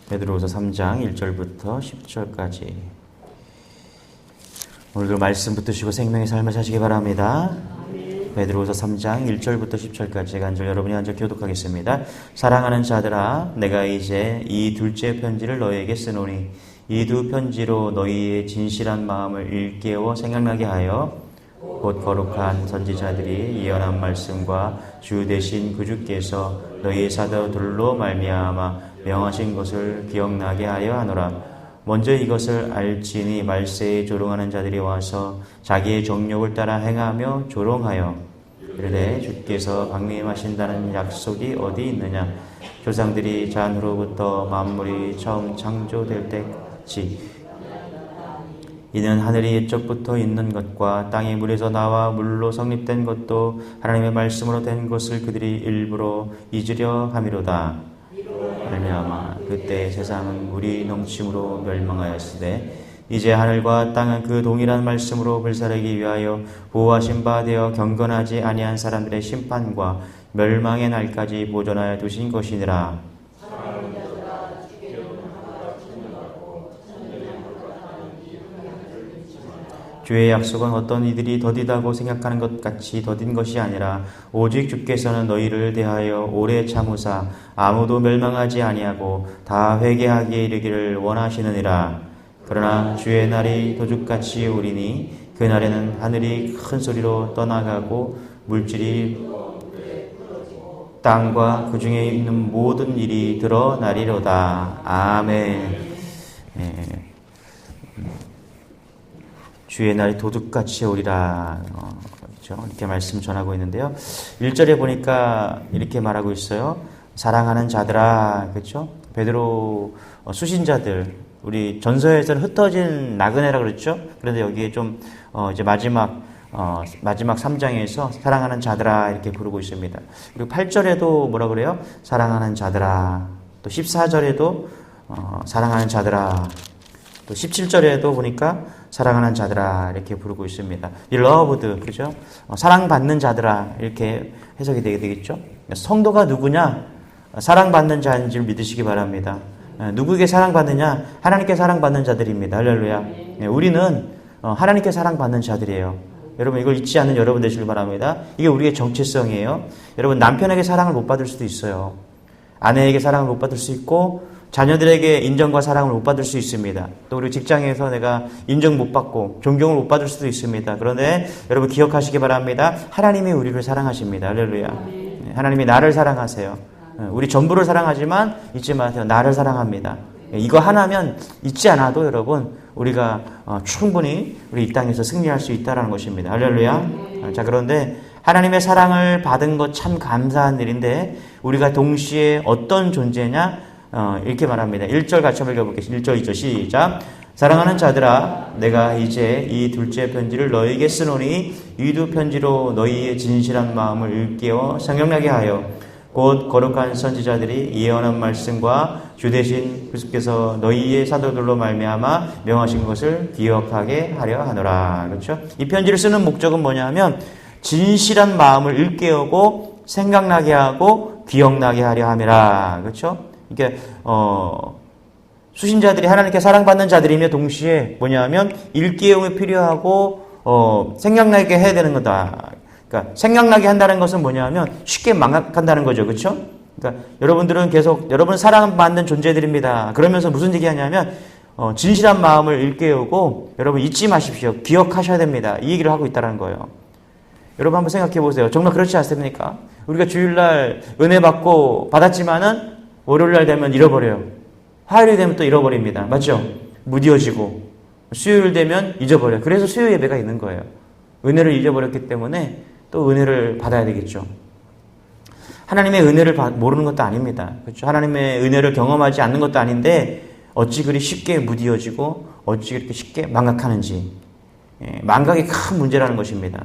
베드로후서 3장 1절부터 10절까지. 오늘도 말씀 붙드시고 생명의 삶을 사시기 바랍니다. 베드로후서 3장 1절부터 10절까지 간절 여러분이 한절 교독하겠습니다. 사랑하는 자들아, 내가 이제 이 둘째 편지를 너희에게 쓰노니 이 두 편지로 너희의 진실한 마음을 일깨워 생각나게 하여 곧 거룩한 선지자들이 예언한 말씀과 주 되신 그 주께서 너희의 사도들로 말미암아 명하신 것을 기억나게 하려 하노라. 먼저 이것을 알지니 말세에 조롱하는 자들이 와서 자기의 정욕을 따라 행하며 조롱하여 이르되 주께서 강림하신다는 약속이 어디 있느냐. 조상들이 잔후로부터 만물이 처음 창조될 때까지 이는 하늘이 옛적부터 있는 것과 땅이 물에서 나와 물로 성립된 것도 하나님의 말씀으로 된 것을 그들이 일부러 잊으려 함이로다. 말미암아 그때 세상은 물이 넘침으로 멸망하였으되 이제 하늘과 땅은 그 동일한 말씀으로 불사르기 위하여 보호하신 바 되어 경건하지 아니한 사람들의 심판과 멸망의 날까지 보존하여 두신 것이니라. 주의 약속은 어떤 이들이 더디다고 생각하는 것 같이 더딘 것이 아니라 오직 주께서는 너희를 대하여 오래 참으사 아무도 멸망하지 아니하고 다 회개하기에 이르기를 원하시느니라. 그러나 주의 날이 도둑같이 오리니 그 날에는 하늘이 큰 소리로 떠나가고 물질이 땅과 그 중에 있는 모든 일이 드러나리로다. 아멘. 주의 날이 도둑같이 오리라. 그렇죠? 이렇게 말씀 전하고 있는데요. 1절에 보니까 이렇게 말하고 있어요. 사랑하는 자들아. 그렇죠? 베드로 수신자들. 우리 전서에서는 흩어진 나그네라 그랬죠? 그런데 여기에 좀 이제 마지막 3장에서 사랑하는 자들아 이렇게 부르고 있습니다. 그리고 8절에도 뭐라 그래요? 사랑하는 자들아. 또 14절에도 사랑하는 자들아. 또 17절에도 보니까 사랑하는 자들아 이렇게 부르고 있습니다. beloved, 그죠? 사랑받는 자들아 이렇게 해석이 되겠죠? 성도가 누구냐? 사랑받는 자인 줄 믿으시기 바랍니다. 누구에게 사랑받느냐? 하나님께 사랑받는 자들입니다. 할렐루야. 우리는 하나님께 사랑받는 자들이에요. 여러분 이걸 잊지 않는 여러분 되시길 바랍니다. 이게 우리의 정체성이에요. 여러분 남편에게 사랑을 못 받을 수도 있어요. 아내에게 사랑을 못 받을 수 있고 자녀들에게 인정과 사랑을 못 받을 수 있습니다. 또 우리 직장에서 내가 인정 못 받고 존경을 못 받을 수도 있습니다. 그런데 여러분 기억하시기 바랍니다. 하나님이 우리를 사랑하십니다. 할렐루야. 하나님이 나를 사랑하세요. 우리 전부를 사랑하지만 잊지 마세요. 나를 사랑합니다. 이거 하나면 잊지 않아도 여러분 우리가 충분히 우리 이 땅에서 승리할 수 있다는 것입니다. 할렐루야. 자, 그런데 하나님의 사랑을 받은 것 참 감사한 일인데 우리가 동시에 어떤 존재냐? 이렇게 말합니다. 1절 같이 한번 읽어볼게요. 1절, 2절 시작. 사랑하는 자들아, 내가 이제 이 둘째 편지를 너희에게 쓰노니 이 두 편지로 너희의 진실한 마음을 일깨워 생각나게 하여 곧 거룩한 선지자들이 예언한 말씀과 주 되신 그리스도께서 너희의 사도들로 말미암아 명하신 것을 기억하게 하려 하노라. 그렇죠? 이 편지를 쓰는 목적은 뭐냐면 진실한 마음을 일깨우고 생각나게 하고 기억나게 하려 함이라. 그렇죠? 이게 수신자들이 하나님께 사랑받는 자들이며 동시에 뭐냐면 일깨움이 필요하고 생각나게 해야 되는 거다. 그러니까 생각나게 한다는 것은 뭐냐면 쉽게 망각한다는 거죠. 그렇죠? 그러니까 여러분들은 계속 여러분 사랑받는 존재들입니다. 그러면서 무슨 얘기하냐면 진실한 마음을 일깨우고 여러분 잊지 마십시오. 기억하셔야 됩니다. 이 얘기를 하고 있다는 거예요. 여러분 한번 생각해 보세요. 정말 그렇지 않습니까? 우리가 주일날 은혜 받았지만은 월요일날 되면 잃어버려요. 화요일이 되면 또 잃어버립니다. 맞죠? 무뎌지고 수요일 되면 잊어버려요. 그래서 수요 예배가 있는 거예요. 은혜를 잊어버렸기 때문에 또 은혜를 받아야 되겠죠. 하나님의 은혜를 모르는 것도 아닙니다. 그렇죠? 하나님의 은혜를 경험하지 않는 것도 아닌데 어찌 그리 쉽게 무뎌지고 어찌 그렇게 쉽게 망각하는지. 망각이 큰 문제라는 것입니다.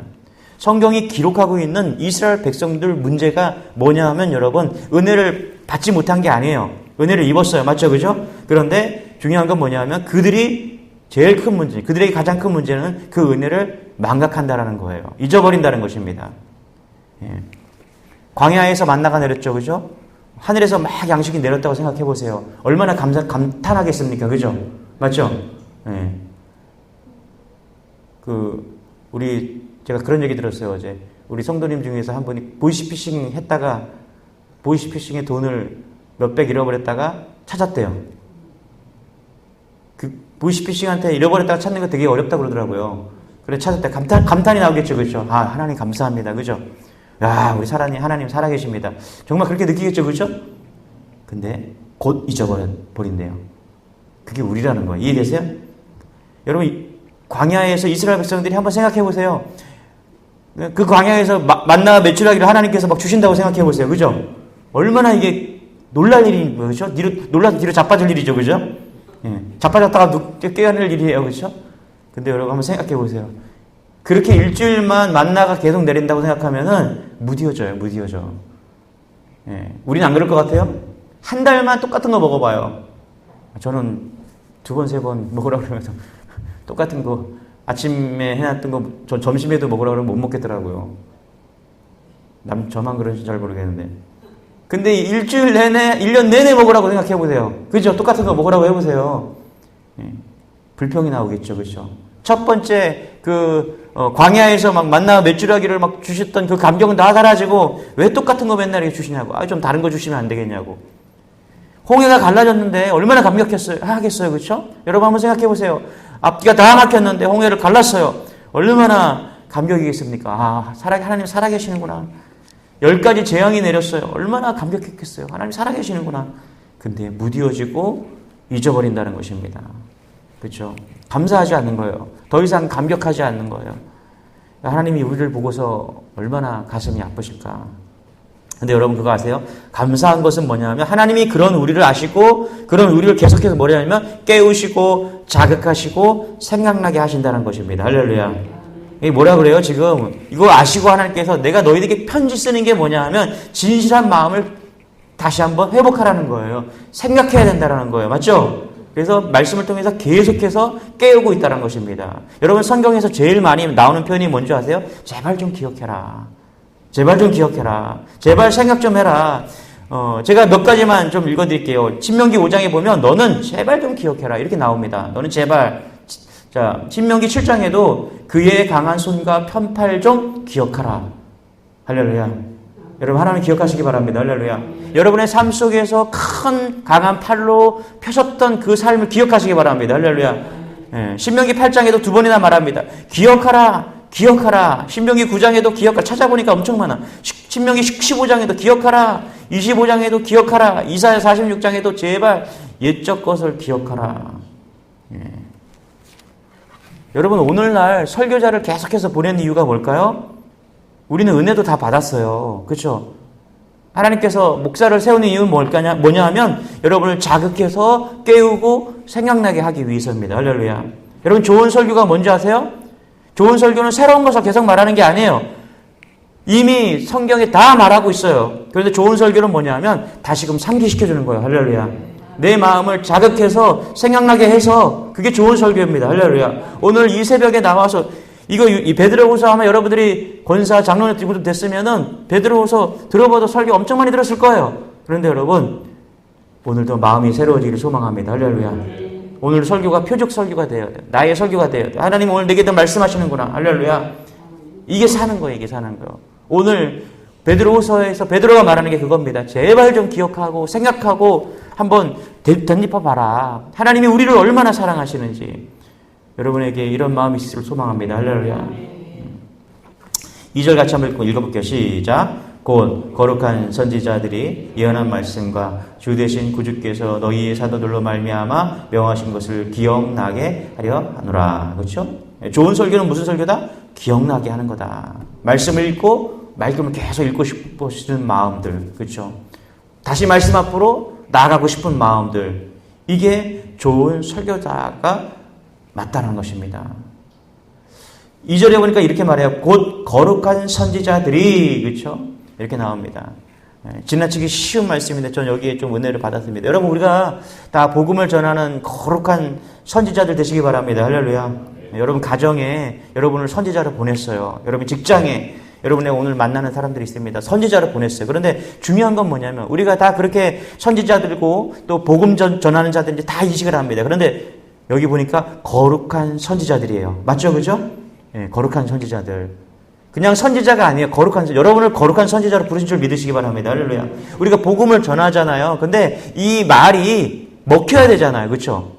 성경이 기록하고 있는 이스라엘 백성들 문제가 뭐냐 하면 여러분 은혜를 받지 못한 게 아니에요. 은혜를 입었어요. 맞죠? 그죠? 그런데 중요한 건 뭐냐 하면 그들이 제일 큰 문제, 그들에게 가장 큰 문제는 그 은혜를 망각한다라는 거예요. 잊어버린다는 것입니다. 광야에서 만나가 내렸죠. 그죠? 하늘에서 막 양식이 내렸다고 생각해 보세요. 얼마나 감탄하겠습니까? 그죠? 맞죠? 네. 제가 그런 얘기 들었어요, 어제. 우리 성도님 중에서 한 분이 보이시피싱 했다가, 보이시피싱의 돈을 몇백 잃어버렸다가 찾았대요. 보이시피싱한테 잃어버렸다가 찾는 거 되게 어렵다고 그러더라고요. 그래, 찾았대. 감탄이 나오겠죠, 그죠? 아, 하나님 감사합니다. 그죠? 야, 우리 하나님 살아계십니다. 정말 그렇게 느끼겠죠, 그죠? 근데 곧 잊어버린대요. 그게 우리라는 거예요. 이해되세요? 여러분, 광야에서 이스라엘 백성들이 한번 생각해 보세요. 그 광야에서 만나 메추라기를 하나님께서 막 주신다고 생각해 보세요. 그죠? 얼마나 이게 놀랄 일인 거죠? 놀라서 뒤로 자빠질 일이죠. 그죠? 예. 자빠졌다가 깨어날 일이에요. 그죠? 근데 여러분 한번 생각해 보세요. 그렇게 일주일만 만나가 계속 내린다고 생각하면은 무디어져요. 무디어져. 예. 우리는 안 그럴 것 같아요? 한 달만 똑같은 거 먹어봐요. 저는 2번, 3번 먹으라고 그러면서 똑같은 거 아침에 해놨던 거 저 점심에도 먹으라고 그러면 못 먹겠더라고요. 저만 그런지 잘 모르겠는데. 근데 일주일 내내, 1년 내내 먹으라고 생각해보세요. 그죠? 똑같은 거 먹으라고 해보세요. 예. 불평이 나오겠죠. 그죠? 첫 번째, 광야에서 막 만나 메추라기를 막 주셨던 그 감격은 다 사라지고, 왜 똑같은 거 맨날 이렇게 주시냐고. 좀 다른 거 주시면 안 되겠냐고. 홍해가 갈라졌는데, 얼마나 하겠어요. 그죠? 여러분 한번 생각해보세요. 앞뒤가 다 막혔는데, 홍해를 갈랐어요. 얼마나 감격이겠습니까? 하나님 살아계시는구나. 10가지 재앙이 내렸어요. 얼마나 감격했겠어요. 하나님 살아계시는구나. 근데 무디어지고 잊어버린다는 것입니다. 그렇죠? 감사하지 않는 거예요. 더 이상 감격하지 않는 거예요. 하나님이 우리를 보고서 얼마나 가슴이 아프실까. 근데 여러분 그거 아세요? 감사한 것은 뭐냐면 하나님이 그런 우리를 아시고 그런 우리를 계속해서 뭐냐면 깨우시고 자극하시고 생각나게 하신다는 것입니다. 할렐루야. 이게 뭐라 그래요? 지금 이거 아시고 하나님께서 내가 너희들에게 편지 쓰는 게 뭐냐 하면 진실한 마음을 다시 한번 회복하라는 거예요. 생각해야 된다는 거예요. 맞죠? 그래서 말씀을 통해서 계속해서 깨우고 있다는 것입니다. 여러분 성경에서 제일 많이 나오는 표현이 뭔지 아세요? 제발 좀 기억해라. 제발 좀 기억해라. 제발 생각 좀 해라. 제가 몇 가지만 좀 읽어드릴게요. 신명기 5장에 보면 너는 제발 좀 기억해라. 이렇게 나옵니다. 너는 제발. 자, 신명기 7장에도 그의 강한 손과 편팔 좀 기억하라. 할렐루야. 여러분 하나님 기억하시기 바랍니다. 할렐루야. 여러분의 삶 속에서 큰 강한 팔로 펴셨던 그 삶을 기억하시기 바랍니다. 할렐루야. 예, 신명기 8장에도 2번이나 말합니다. 기억하라. 기억하라. 신명기 9장에도 기억하라. 찾아보니까 엄청 많아. 신명기 15장에도 기억하라. 25장에도 기억하라. 이사야 46장에도 제발 옛적 것을 기억하라. 예. 여러분 오늘날 설교자를 계속해서 보낸 이유가 뭘까요? 우리는 은혜도 다 받았어요. 그렇죠? 하나님께서 목사를 세우는 이유는 뭐냐 하면 여러분을 자극해서 깨우고 생각나게 하기 위해서입니다. 할렐루야. 여러분 좋은 설교가 뭔지 아세요? 좋은 설교는 새로운 것을 계속 말하는 게 아니에요. 이미 성경에 다 말하고 있어요. 그런데 좋은 설교는 뭐냐 하면 다시금 상기시켜주는 거예요. 할렐루야. 내 마음을 자극해서 생각나게 해서 그게 좋은 설교입니다. 할렐루야. 오늘 이 새벽에 나와서 이 베드로후서 하면 여러분들이 권사 장로님 들고 됐으면은 베드로후서 들어봐도 설교 엄청 많이 들었을 거예요. 그런데 여러분 오늘도 마음이 새로워지기를 소망합니다. 할렐루야. 오늘 설교가 표적 설교가 되어야 돼. 나의 설교가 되어야 돼. 하나님 오늘 내게 더 말씀하시는구나. 할렐루야. 이게 사는 거예요. 이게 사는 거. 오늘 베드로후서에서 베드로가 말하는 게 그겁니다. 제발 좀 기억하고 생각하고 한번 덧입어 봐라. 하나님이 우리를 얼마나 사랑하시는지. 여러분에게 이런 마음이 있을 소망합니다. 할렐루야. 2절 같이 한번 읽어볼게요. 시작. 곧 거룩한 선지자들이 예언한 말씀과 주 되신 구주께서 너희의 사도들로 말미암아 명하신 것을 기억나게 하려 하노라. 그렇죠? 좋은 설교는 무슨 설교다? 기억나게 하는 거다. 말씀을 읽고 말씀을 계속 읽고 싶으시는 마음들. 그렇죠? 다시 말씀 앞으로 나아가고 싶은 마음들. 이게 좋은 설교자가 맞다는 것입니다. 2절에 보니까 이렇게 말해요. 곧 거룩한 선지자들이, 그렇죠? 이렇게 나옵니다. 지나치기 쉬운 말씀인데 전 여기에 좀 은혜를 받았습니다. 여러분 우리가 다 복음을 전하는 거룩한 선지자들 되시기 바랍니다. 할렐루야. 여러분 가정에 여러분을 선지자로 보냈어요. 여러분 직장에 여러분의 오늘 만나는 사람들이 있습니다. 선지자를 보냈어요. 그런데 중요한 건 뭐냐면 우리가 다 그렇게 선지자들고 또 복음 전하는 자들인지 다 인식을 합니다. 그런데 여기 보니까 거룩한 선지자들이에요. 맞죠? 그죠? 예, 거룩한 선지자들. 그냥 선지자가 아니에요. 거룩한 선지자. 여러분을 거룩한 선지자로 부르신 줄 믿으시기 바랍니다. 할렐루야. 우리가 복음을 전하잖아요. 근데 이 말이 먹혀야 되잖아요. 그렇죠?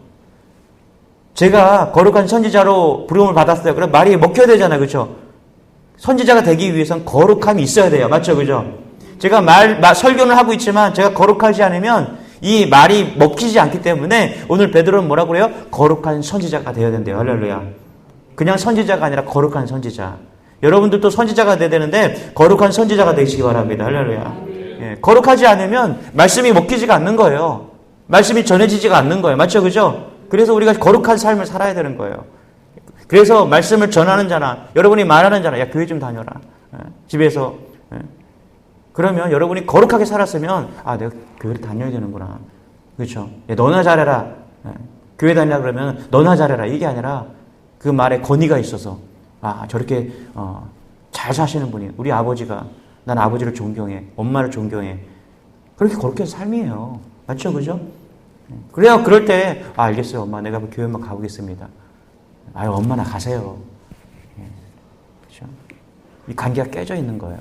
제가 거룩한 선지자로 부름을 받았어요. 그럼 말이 먹혀야 되잖아요. 그렇죠? 선지자가 되기 위해선 거룩함이 있어야 돼요. 맞죠? 그죠? 제가 설교를 하고 있지만 제가 거룩하지 않으면 이 말이 먹히지 않기 때문에 오늘 베드로는 뭐라고 그래요? 거룩한 선지자가 되어야 된대요. 할렐루야. 그냥 선지자가 아니라 거룩한 선지자. 여러분들도 선지자가 돼야 되는데 거룩한 선지자가 되시기 바랍니다. 할렐루야. 예, 거룩하지 않으면 말씀이 먹히지가 않는 거예요. 말씀이 전해지지가 않는 거예요. 맞죠? 그죠? 그래서 우리가 거룩한 삶을 살아야 되는 거예요. 그래서 말씀을 전하는 자나 여러분이 말하는 자나 야 교회 좀 다녀라. 집에서. 그러면 여러분이 거룩하게 살았으면 아 내가 교회를 다녀야 되는구나. 그렇죠? 야, 너나 잘해라. 교회 다니라 그러면 너나 잘해라. 이게 아니라 그 말에 권위가 있어서 아 저렇게 잘 사시는 분이 우리 아버지가 난 아버지를 존경해. 엄마를 존경해. 그렇게 거룩한 삶이에요. 맞죠? 그죠? 그래야 그럴 때 아 알겠어요. 엄마 내가 교회만 가보겠습니다. 아유 엄마나 가세요. 그렇죠? 이 관계가 깨져 있는 거예요.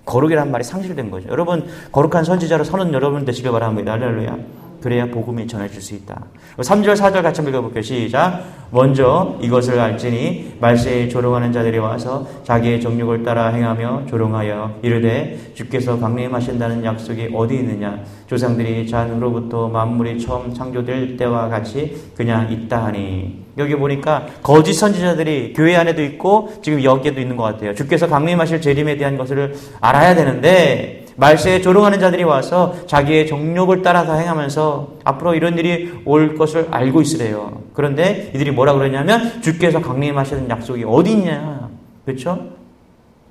거룩이라는 말이 상실된 거죠. 여러분 거룩한 선지자로 서는 여러분 되시길 바랍니다. 할렐루야. 그래야 복음이 전해질 수 있다. 3절 4절 같이 한번 읽어볼게요. 시작. 먼저 이것을 알지니 말세에 조롱하는 자들이 와서 자기의 정욕을 따라 행하며 조롱하여 이르되 주께서 강림하신다는 약속이 어디 있느냐. 조상들이 잔으로부터 만물이 처음 창조될 때와 같이 그냥 있다 하니. 여기 보니까 거짓 선지자들이 교회 안에도 있고 지금 여기에도 있는 것 같아요. 주께서 강림하실 재림에 대한 것을 알아야 되는데 말세에 조롱하는 자들이 와서 자기의 정욕을 따라서 행하면서 앞으로 이런 일이 올 것을 알고 있으래요. 그런데 이들이 뭐라 그러냐면 주께서 강림하시는 약속이 어디 있냐. 그렇죠?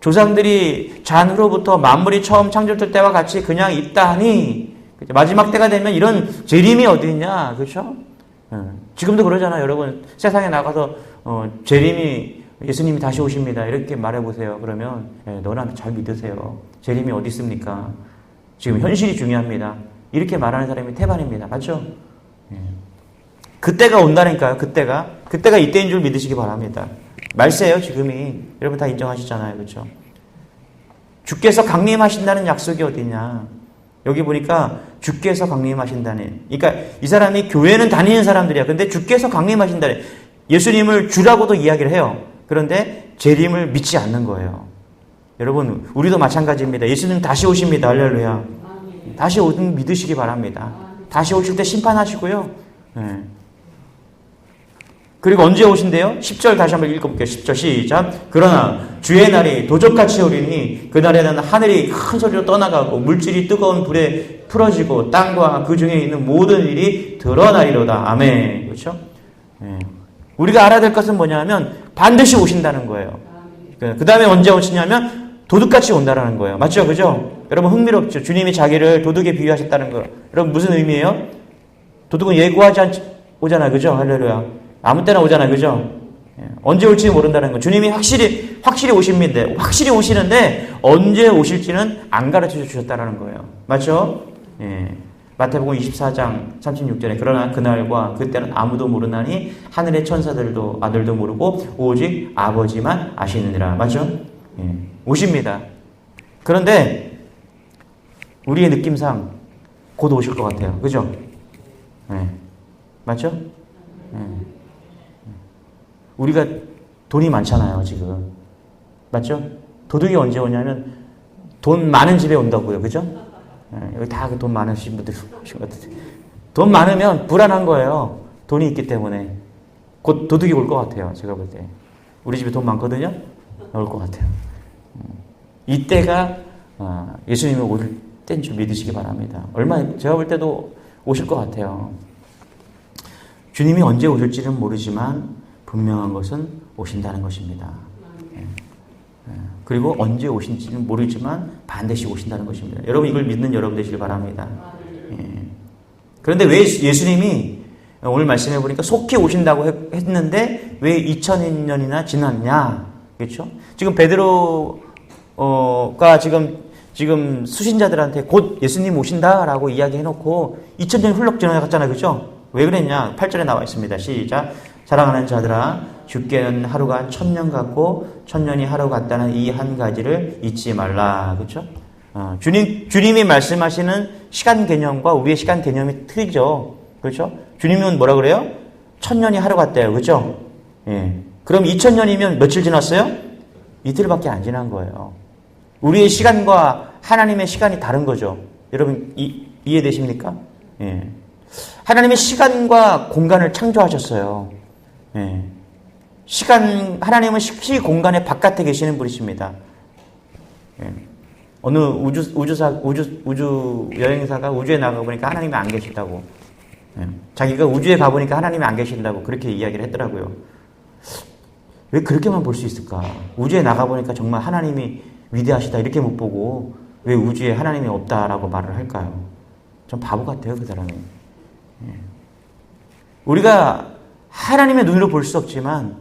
조상들이 잔으로부터 만물이 처음 창조될 때와 같이 그냥 있다 하니 마지막 때가 되면 이런 재림이 어디 있냐. 그렇죠? 지금도 그러잖아요. 여러분 세상에 나가서 재림이 예수님이 다시 오십니다. 이렇게 말해보세요. 그러면 너나 잘 믿으세요. 재림이 어디 있습니까? 지금 현실이 중요합니다. 이렇게 말하는 사람이 태반입니다. 맞죠? 그때가 온다니까요. 그때가 이때인 줄 믿으시기 바랍니다. 말세예요. 지금이. 여러분 다 인정하시잖아요. 그렇죠? 주께서 강림하신다는 약속이 어디냐. 여기 보니까 주께서 강림하신다는. 그러니까 이 사람이 교회는 다니는 사람들이야. 근데 주께서 강림하신다는. 예수님을 주라고도 이야기를 해요. 그런데 재림을 믿지 않는 거예요. 여러분 우리도 마찬가지입니다. 예수님 다시 오십니다. 할렐루야. 다시 오든 믿으시기 바랍니다. 다시 오실 때 심판하시고요. 그리고 언제 오신대요? 10절 다시 한번 읽어볼게요. 10절 시작. 그러나 주의 날이 도적같이 오리니 그날에는 하늘이 큰 소리로 떠나가고 물질이 뜨거운 불에 풀어지고 땅과 그 중에 있는 모든 일이 드러나리로다. 아멘. 그렇죠? 우리가 알아야 될 것은 뭐냐면 반드시 오신다는 거예요. 그 다음에 언제 오시냐면 도둑같이 온다라는 거예요. 맞죠? 그죠? 여러분 흥미롭죠? 주님이 자기를 도둑에 비유하셨다는 거. 여러분 무슨 의미예요? 도둑은 예고하지 오잖아요. 그죠? 할렐루야. 아무 때나 오잖아요. 그죠? 언제 올지 모른다는 거. 주님이 확실히 오십니다. 확실히 오시는데 언제 오실지는 안 가르쳐 주셨다는 거예요. 맞죠? 마태복음 24장 36절에 그러나 그날과 그때는 아무도 모르나니 하늘의 천사들도 아들도 모르고 오직 아버지만 아시느니라. 맞죠? 오십니다. 그런데 우리의 느낌상 곧 오실 것 같아요. 그죠? 맞죠? 우리가 돈이 많잖아요. 지금. 맞죠? 도둑이 언제 오냐면 돈 많은 집에 온다고요. 그죠? 여기 다 돈 많으신 분들 오신 것 같아요. 돈 많으면 불안한 거예요. 돈이 있기 때문에. 곧 도둑이 올 것 같아요. 제가 볼 때. 우리 집에 돈 많거든요. 올 것 같아요. 이때가 예수님이 올 때인 줄 믿으시기 바랍니다. 제가 볼 때도 오실 것 같아요. 주님이 언제 오실지는 모르지만 분명한 것은 오신다는 것입니다. 그리고 언제 오신지는 모르지만 반드시 오신다는 것입니다. 여러분 이걸 믿는 여러분 되시길 바랍니다. 그런데 왜 예수님이 오늘 말씀해 보니까 속히 오신다고 했는데 왜 2000년이나 지났냐? 그렇죠? 지금 베드로가 가 지금 수신자들한테 곧 예수님 오신다라고 이야기해놓고 2000년이 훌쩍 지나갔잖아요. 그죠? 왜 그랬냐? 8절에 나와 있습니다. 시작. 사랑하는 자들아, 주께는 하루가 1000년 같고 1000년이 하루 같다는 이 한 가지를 잊지 말라. 그죠? 주님이 말씀하시는 시간 개념과 우리의 시간 개념이 틀리죠. 그렇죠? 주님은 뭐라 그래요? 1000년이 하루 같대요. 그죠? 예. 그럼 2000년이면 며칠 지났어요? 이틀밖에 안 지난 거예요. 우리의 시간과 하나님의 시간이 다른 거죠. 여러분 이해되십니까? 예. 하나님의 시간과 공간을 창조하셨어요. 예. 하나님은 시 공간의 바깥에 계시는 분이십니다. 예. 어느 우주 여행사가 우주에 나가보니까 하나님이 안 계시다고. 예. 자기가 우주에 가보니까 하나님이 안 계신다고 그렇게 이야기를 했더라고요. 왜 그렇게만 볼 수 있을까? 우주에 나가보니까 정말 하나님이 위대하시다 이렇게 못 보고 왜 우주에 하나님이 없다라고 말을 할까요? 전 바보 같아요, 그 사람이. 예. 우리가 하나님의 눈으로 볼 수 없지만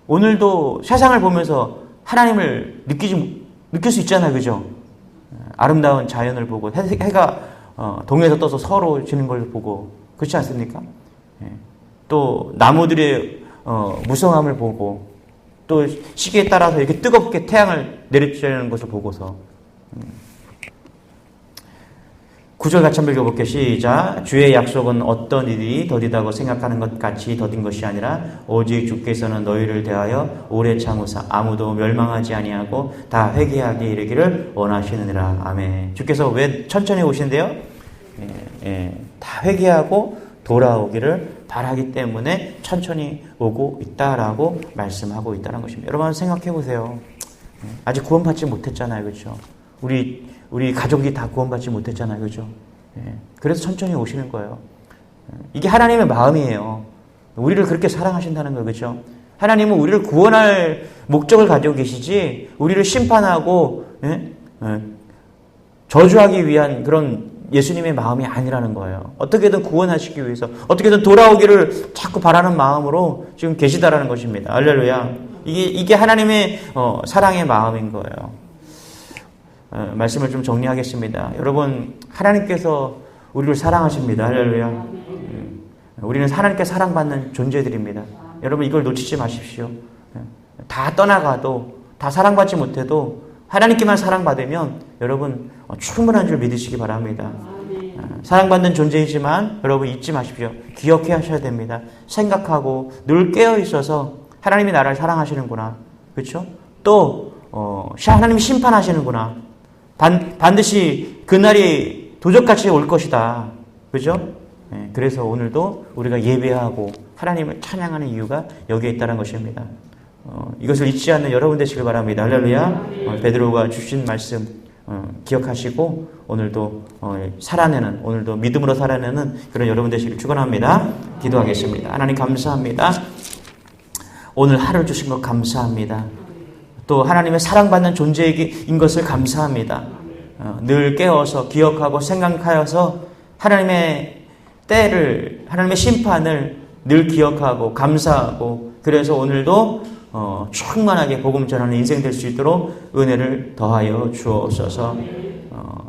오늘도 세상을 보면서 하나님을 느낄 수 있잖아요, 그죠? 아름다운 자연을 보고 해가 동에서 떠서 서로 지는 걸 보고 그렇지 않습니까? 예. 또 나무들의 무성함을 보고 또 시기에 따라서 이렇게 뜨겁게 태양을 내리쬐는 것을 보고서 9절 같이 한번 읽어볼게요. 시작. 주의 약속은 어떤 일이 더디다고 생각하는 것 같이 더딘 것이 아니라 오직 주께서는 너희를 대하여 오래 참으사 아무도 멸망하지 아니하고 다 회개하게 이르기를 원하시느니라. 아멘. 주께서 왜 천천히 오신대요? 다 회개하고 돌아오기를 바라기 때문에 천천히 오고 있다라고 말씀하고 있다는 것입니다. 여러분 생각해 보세요. 아직 구원받지 못했잖아요, 그렇죠? 우리 가족이 다 구원받지 못했잖아요, 그렇죠? 그래서 천천히 오시는 거예요. 이게 하나님의 마음이에요. 우리를 그렇게 사랑하신다는 거예요, 그렇죠? 하나님은 우리를 구원할 목적을 가지고 계시지 우리를 심판하고 저주하기 위한 그런 예수님의 마음이 아니라는 거예요. 어떻게든 구원하시기 위해서 어떻게든 돌아오기를 자꾸 바라는 마음으로 지금 계시다라는 것입니다. 할렐루야. 이게 하나님의 사랑의 마음인 거예요. 말씀을 좀 정리하겠습니다. 여러분, 하나님께서 우리를 사랑하십니다. 할렐루야. 우리는 하나님께 사랑받는 존재들입니다. 여러분, 이걸 놓치지 마십시오. 다 떠나가도, 다 사랑받지 못해도 하나님께만 사랑받으면 여러분 충분한 줄 믿으시기 바랍니다. 사랑받는 존재이지만 여러분 잊지 마십시오. 기억해 하셔야 됩니다. 생각하고 늘 깨어 있어서 하나님이 나를 사랑하시는구나. 그렇죠? 또 하나님이 심판하시는구나. 반드시 그날이 도적같이 올 것이다. 그죠? 그래서 오늘도 우리가 예배하고 하나님을 찬양하는 이유가 여기에 있다는 것입니다. 이것을 잊지 않는 여러분 되시길 바랍니다. 할렐루야. 베드로가 주신 말씀 기억하시고 오늘도 오늘도 믿음으로 살아내는 그런 여러분 되시길 축원합니다. 기도하겠습니다. 하나님 감사합니다. 오늘 하루 주신 것 감사합니다. 또 하나님의 사랑받는 존재인 것을 감사합니다. 늘 깨어서 기억하고 생각하여서 하나님의 때를, 하나님의 심판을 늘 기억하고 감사하고 그래서 오늘도 충만하게 복음 전하는 인생 될 수 있도록 은혜를 더하여 주옵소서.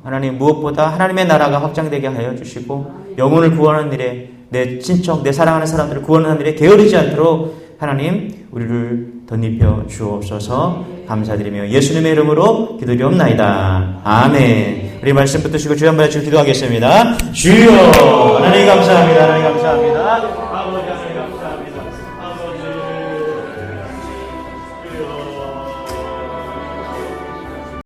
하나님 무엇보다 하나님의 나라가 확장되게 하여 주시고 영혼을 구원하는 일에 내 친척, 내 사랑하는 사람들을 구원하는 일에 게으르지 않도록 하나님 우리를 덧입혀 주옵소서. 감사드리며 예수님의 이름으로 기도드리옵나이다. 아멘. 우리 말씀 붙드시고 주여 한번 해주시고 기도하겠습니다. 주여 하나님 감사합니다. 하나님 감사합니다. 아버지 하나님 감사합니다. 아버지